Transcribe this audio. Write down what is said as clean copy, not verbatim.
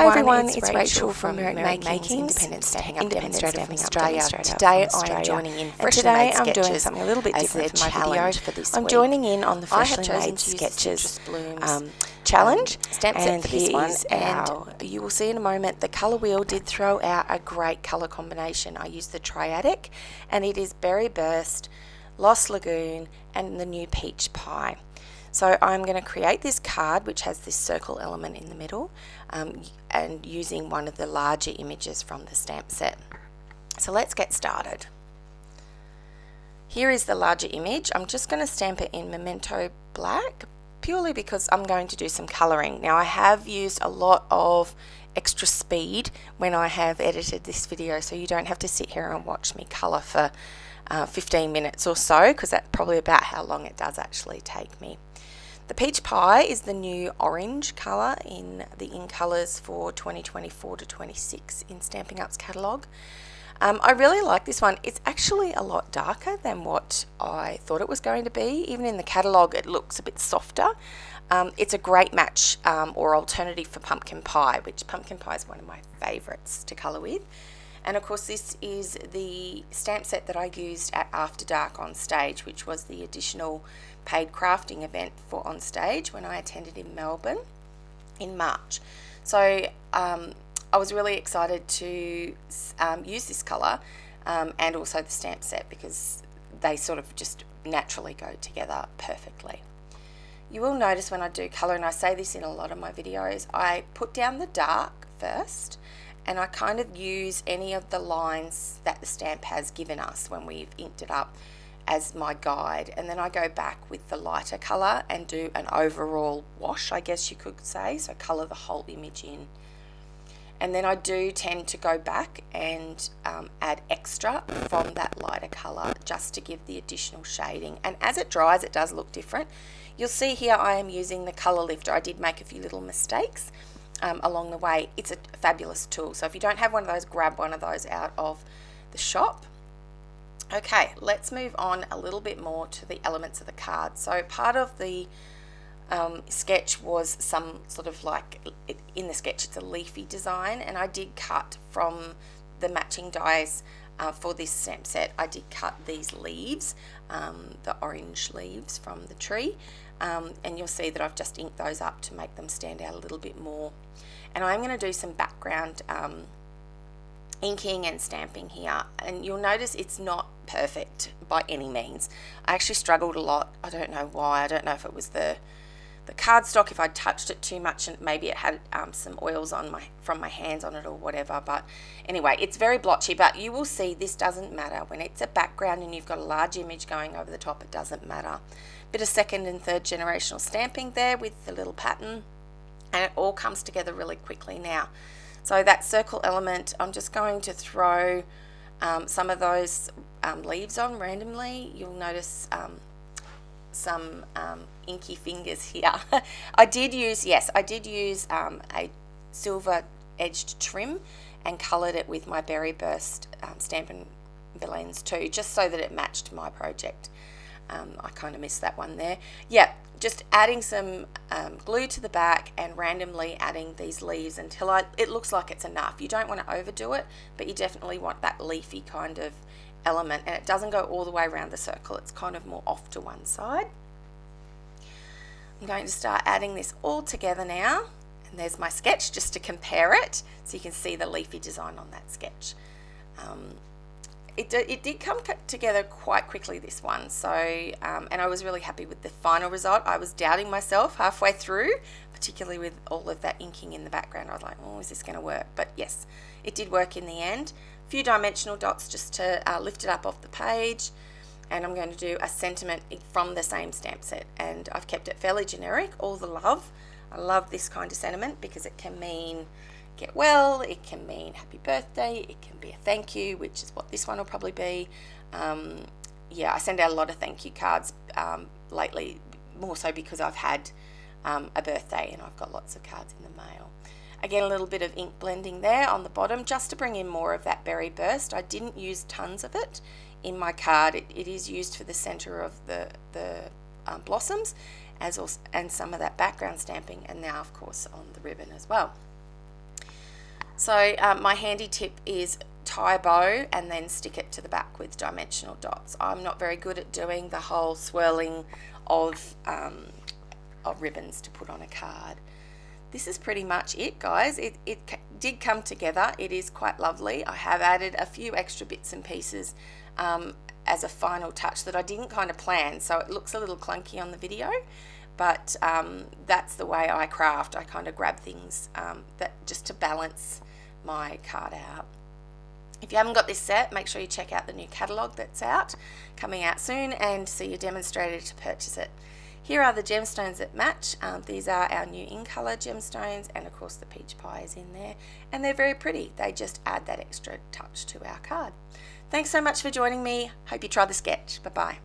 everyone, it's Rachael from Merrick Makings, independent stamping up demonstrator from Australia. Today I am joining in freshly made sketches. Today I'm doing something a little bit different from my video. For this I'm joining in on the freshly made sketches challenge, and here is our, you will see in a moment, the colour wheel did throw out a great colour combination. I used the Triadic, and it is Berry Burst, Lost Lagoon, and the new Peach Pie. So I'm going to create this card which has this circle element in the middle, and using one of the larger images from the stamp set. So let's get started. Here is the larger image. I'm just going to stamp it in Memento Black purely because I'm going to do some colouring. Now I have used a lot of extra speed when I have edited this video, so you don't have to sit here and watch me colour for 15 minutes or so, because that's probably about how long it does actually take me. The Peach Pie is the new orange colour in the incolours for 2024 to 26 in Stampin' Up's catalogue. I really like this one. It's actually a lot darker than what I thought it was going to be. Even in the catalogue it looks a bit softer. It's a great match or alternative for pumpkin pie, which pumpkin pie is one of my favourites to colour with. And of course this is the stamp set that I used at After Dark on Stage, which was the additional paid crafting event for On Stage when I attended in Melbourne in March. So I was really excited to use this colour and also the stamp set, because they sort of just naturally go together perfectly. You will notice when I do colour, and I say this in a lot of my videos, I put down the dark first, and I kind of use any of the lines that the stamp has given us when we've inked it up as my guide, and then I go back with the lighter colour and do an overall wash, I guess you could say, so colour the whole image in. And then I do tend to go back and add extra from that lighter colour just to give the additional shading, and as it dries it does look different. You'll see here I am using the colour lifter. I did make a few little mistakes along the way. It's a fabulous tool, so if you don't have one of those, grab one of those out of the shop. Okay, let's move on a little bit more to the elements of the card. So part of the sketch was some sort of like, in the sketch it's a leafy design, and I did cut from the matching dies for this stamp set. I did cut these leaves, the orange leaves from the tree, and you'll see that I've just inked those up to make them stand out a little bit more. And I'm going to do some background inking and stamping here, and you'll notice it's not perfect by any means. I actually struggled a lot. I don't know why. I don't know if it was the cardstock, if I touched it too much, and maybe it had some oils on from my hands on it or whatever. But anyway, it's very blotchy, but you will see this doesn't matter. When it's a background and you've got a large image going over the top, it doesn't matter. Bit of second and third generational stamping there with the little pattern, and it all comes together really quickly now. So that circle element, I'm just going to throw some of those leaves on randomly. You'll notice some inky fingers here. I did use a silver edged trim and coloured it with my Berry Burst Stampin' Villains too, just so that it matched my project. I kind of missed that one there. Yeah, just adding some glue to the back and randomly adding these leaves until it looks like it's enough. You don't want to overdo it, but you definitely want that leafy kind of element, and it doesn't go all the way around the circle. It's kind of more off to one side. I'm going to start adding this all together now, and there's my sketch just to compare it so you can see the leafy design on that sketch. It did come together quite quickly, this one, so and I was really happy with the final result. I was doubting myself halfway through, particularly with all of that inking in the background. I was like, oh, is this going to work? But yes, it did work in the end. A few dimensional dots just to lift it up off the page, and I'm going to do a sentiment from the same stamp set, and I've kept it fairly generic. All the love. I love this kind of sentiment because it can mean get well, it can mean happy birthday, it can be a thank you, which is what this one will probably be. Yeah, I send out a lot of thank you cards lately, more so because I've had a birthday and I've got lots of cards in the mail. Again, a little bit of ink blending there on the bottom just to bring in more of that Berry Burst. I didn't use tons of it in my card. It is used for the center of the blossoms, and some of that background stamping, and now of course on the ribbon as well. So my handy tip is tie a bow and then stick it to the back with dimensional dots. I'm not very good at doing the whole swirling of ribbons to put on a card. This is pretty much it, guys. It did come together. It is quite lovely. I have added a few extra bits and pieces as a final touch that I didn't kind of plan, so it looks a little clunky on the video, but that's the way I craft. I kind of grab things that just to balance my card out. If you haven't got this set, make sure you check out the new catalogue that's coming out soon, and see your demonstrator to purchase it. Here are the gemstones that match. These are our new incolour gemstones, and of course the peach pie is in there, and they're very pretty. They just add that extra touch to our card. Thanks so much for joining me. Hope you try the sketch. Bye bye.